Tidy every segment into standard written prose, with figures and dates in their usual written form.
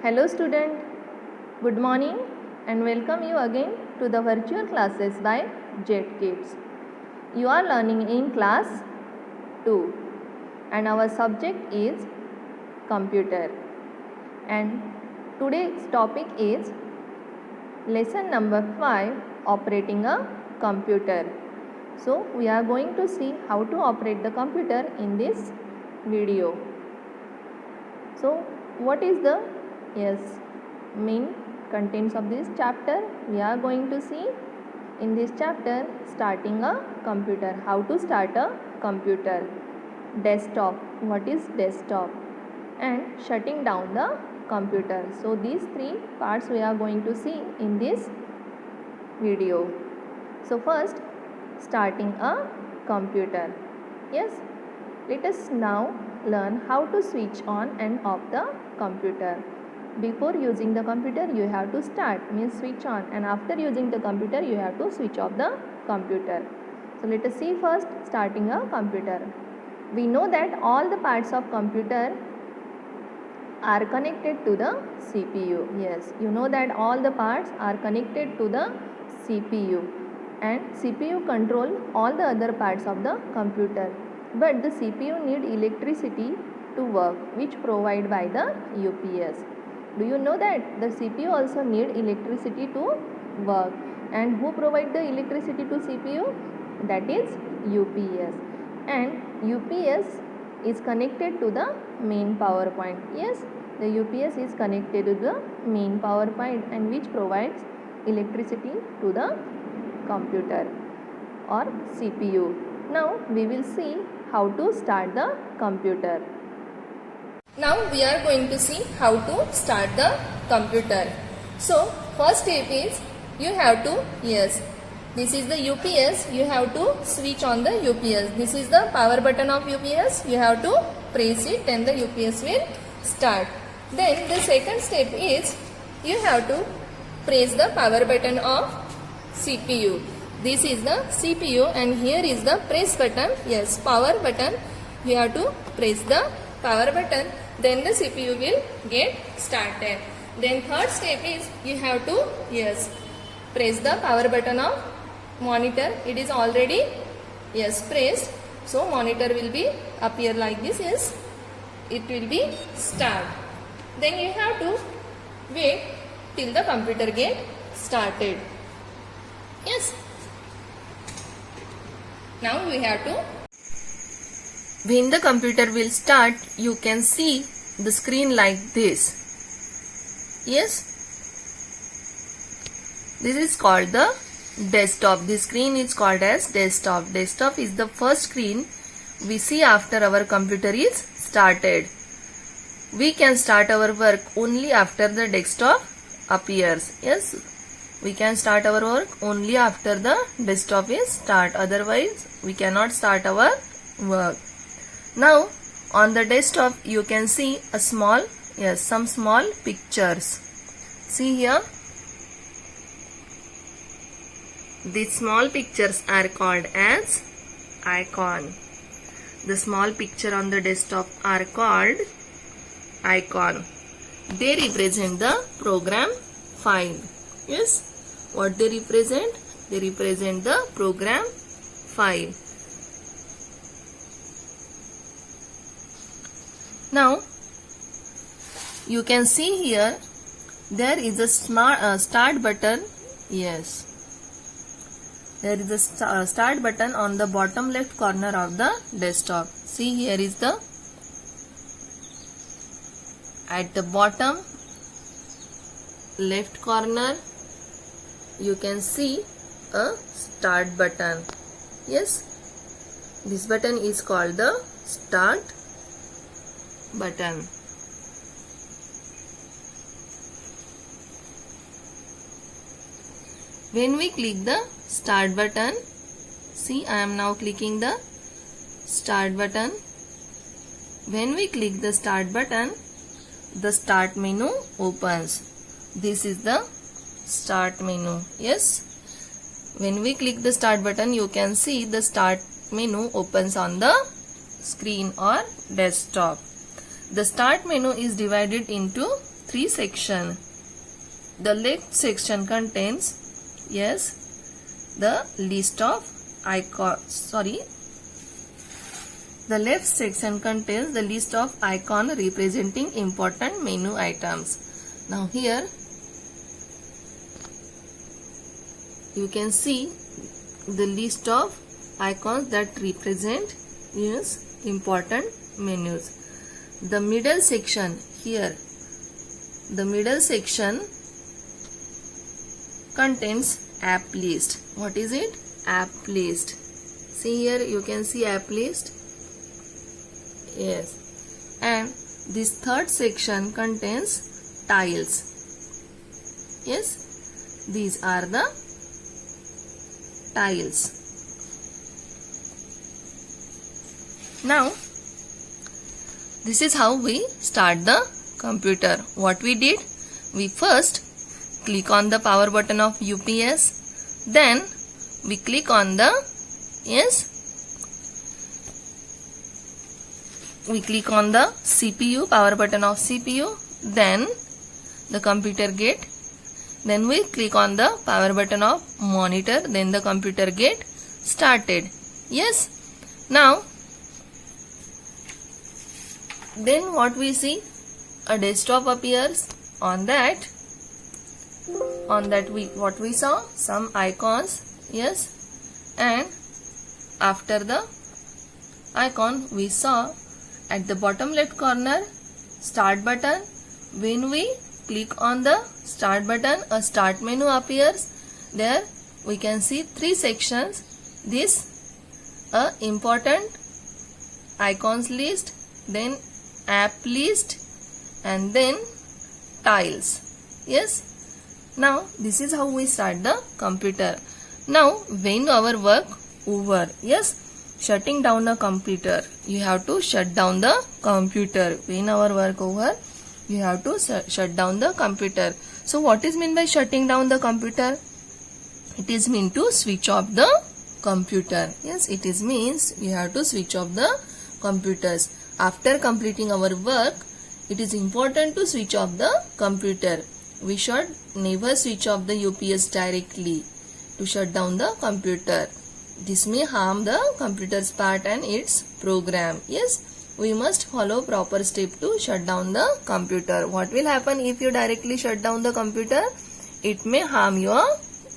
Hello student, good morning and welcome you again to the virtual classes by Jet Kids. You are learning in class 2 and our subject is computer, and today's topic is lesson number 5, operating a computer. So we are going to see how to operate the computer in this video. So what is the main contents of this chapter? We are going to see in this chapter starting a computer, how to start a computer, desktop, what is desktop, and shutting down the computer. So these three parts we are going to see in this video. So first, starting a computer. Yes, let us now learn how to switch on and off the computer. Before using the computer you have to start, means switch on, and after using the computer you have to switch off the computer. So let us see first starting a computer. We know that all the parts of computer are connected to the CPU. Yes, you know that all the parts are connected to the CPU, and CPU control all the other parts of the computer. But the CPU need electricity to work, which provided by the UPS. Do you know that the CPU also need electricity to work, and who provide the electricity to CPU? That is UPS, and UPS is connected to the main power point. Yes, the UPS is connected to the main power point, and which provides electricity to the computer or CPU. Now we will see how to start the computer. Now we are going to see how to start the computer. So first step is you have to, this is the UPS, you have to switch on the UPS. This is the power button of UPS, you have to press it and the UPS will start. Then the second step is you have to press the power button of CPU. This is the CPU and here is the press button, power button. You have to press the power button, then the CPU will get started. Then third step is you have to press the power button of monitor. It is already pressed, so monitor will be appear like this. It will be start. Then you have to wait till the computer get started. Now we have to, when the computer will start, you can see the screen like this. This is called the desktop. This screen is called as desktop. Desktop is the first screen we see after our computer is started. We can start our work only after the desktop appears. We can start our work only after the desktop is start. Otherwise, we cannot start our work. Now, on the desktop, you can see a small, some small pictures. See here. These small pictures are called as icon. The small picture on the desktop are called icon. They represent the program file. What they represent? They represent the program file. Now, you can see here, there is a start button. There is a start button on the bottom left corner of the desktop. See, here is the, at the bottom left corner, you can see a start button. This button is called the start button. When we click the start button, see, I am now clicking the start button. When we click the start button, the start menu opens. This is the start menu. When we click the start button, you can see the start menu opens on the screen or desktop. The start menu is divided into three section. The left section contains, yes, the list of icons. The left section contains the list of icon representing important menu items. Now here you can see the list of icons that represent, yes, important menus. The middle section here, the middle section contains app list. What is it? App list. See here, you can see app list. Yes. And this third section contains tiles. Yes. These are the tiles. Now, this is how we start the computer. What we did? We first click on the power button of UPS. Then we click on the, yes, we click on the CPU, power button of CPU. Then the computer get. Then we click on the power button of monitor. Then the computer get started. Yes. Now, then what we see? A desktop appears. On that what we saw? Some icons. Yes. And after the icon we saw at the bottom left corner start button. When we click on the start button, a start menu appears. There we can see three sections. This important icons list, then app list, and then tiles. Yes. Now this is how we start the computer. Now when our work over, yes, shutting down a computer, you have to shut down the computer. When our work over, you have to shut down the computer. So what is meant by shutting down the computer? It is meant to switch off the computer. Yes, it is means you have to switch off the computers. After completing our work, it is important to switch off the computer. We should never switch off the UPS directly to shut down the computer. This may harm the computer's part and its program. Yes, we must follow proper step to shut down the computer. What will happen if you directly shut down the computer? It may harm your,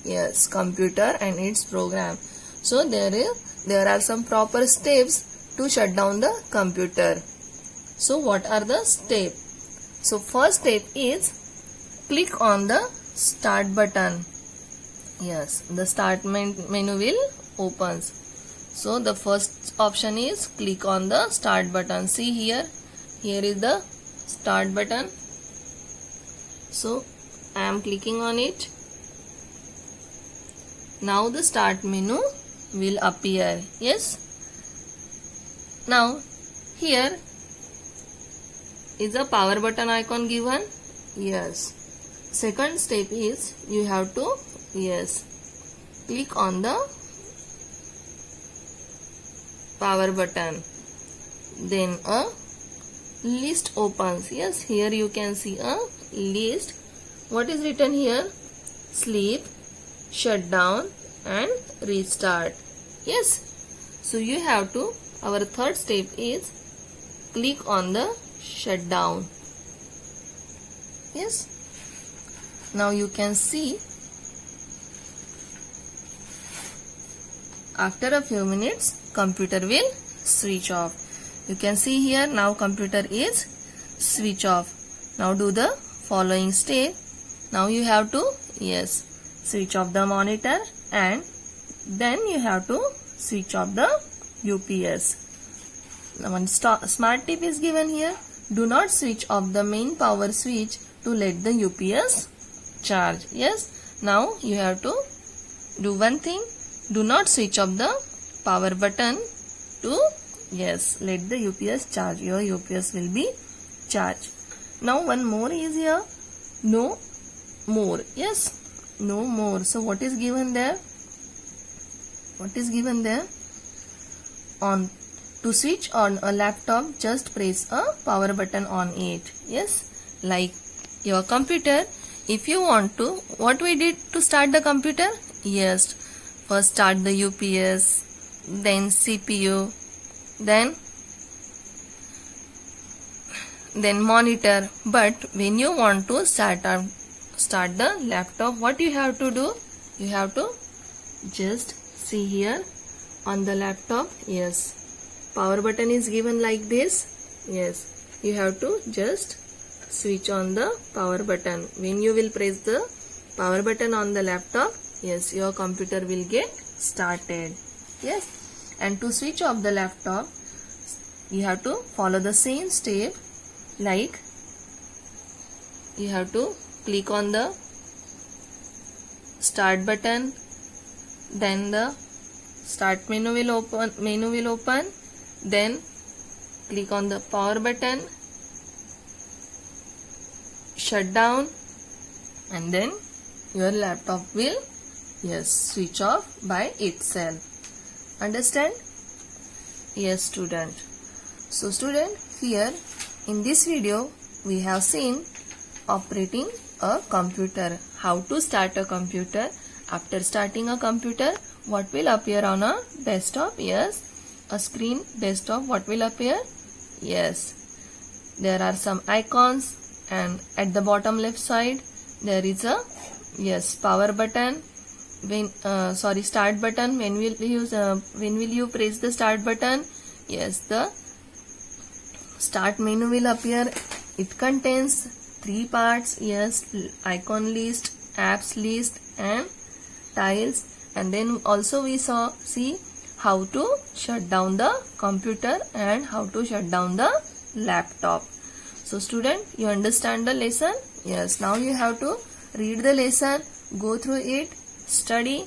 yes, computer and its program. So there are some proper steps to shut down the computer. So what are the steps? So first step is click on the start button. Yes, the start menu will opens. So the first option is click on the start button. See here is the start button. So I am clicking on it. Now the start menu will appear. Yes. Now here is a power button icon given. Yes. Second step is you have to, yes, click on the power button. Then a list opens. Yes, here you can see a list. What is written here? Sleep, shut down and restart. Yes. So you have to, our third step is click on the shutdown. Yes. Now you can see after a few minutes computer will switch off. You can see here now computer is switch off. Now do the following step. Now you have to, yes, switch off the monitor and then you have to switch off the UPS. Now one smart tip is given here. Do not switch off the main power switch to let the UPS charge. Yes. Now you have to do one thing. Do not switch off the power button to, yes, let the UPS charge. Your UPS will be charged. Now one more is here. No more. Yes. No more. So what is given there? What is given there? On to switch on a laptop, just press a power button on it. Yes. Like your computer. If you want to, what we did to start the computer? Yes, first start the UPS, then CPU, then monitor. But when you want to start the laptop, what you have to do? You have to just see here on the laptop. Yes, power button is given like this. Yes, you have to just switch on the power button. When you will press the power button on the laptop, yes, your computer will get started. Yes, and to switch off the laptop, you have to follow the same step. Like, you have to click on the start button, then the start menu will open, then click on the power button, shut down, and then your laptop will switch off by itself. Understand? Yes, student. So student, here in this video we have seen operating a computer, how to start a computer. After starting a computer, what will appear on a desktop? Yes, a screen desktop. What will appear? Yes, there are some icons, and at the bottom left side there is a power button. Start button. When will you press the start button? Yes, the start menu will appear. It contains 3 parts. Yes, icon list, apps list, and tiles. And then also we see how to shut down the computer and how to shut down the laptop. So student, you understand the lesson? Yes, now you have to read the lesson, go through it, study.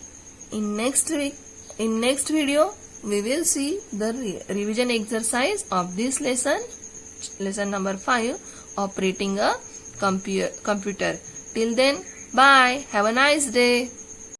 In next video we will see the revision exercise of this lesson number 5, operating a computer. Till then, bye. Have a nice day.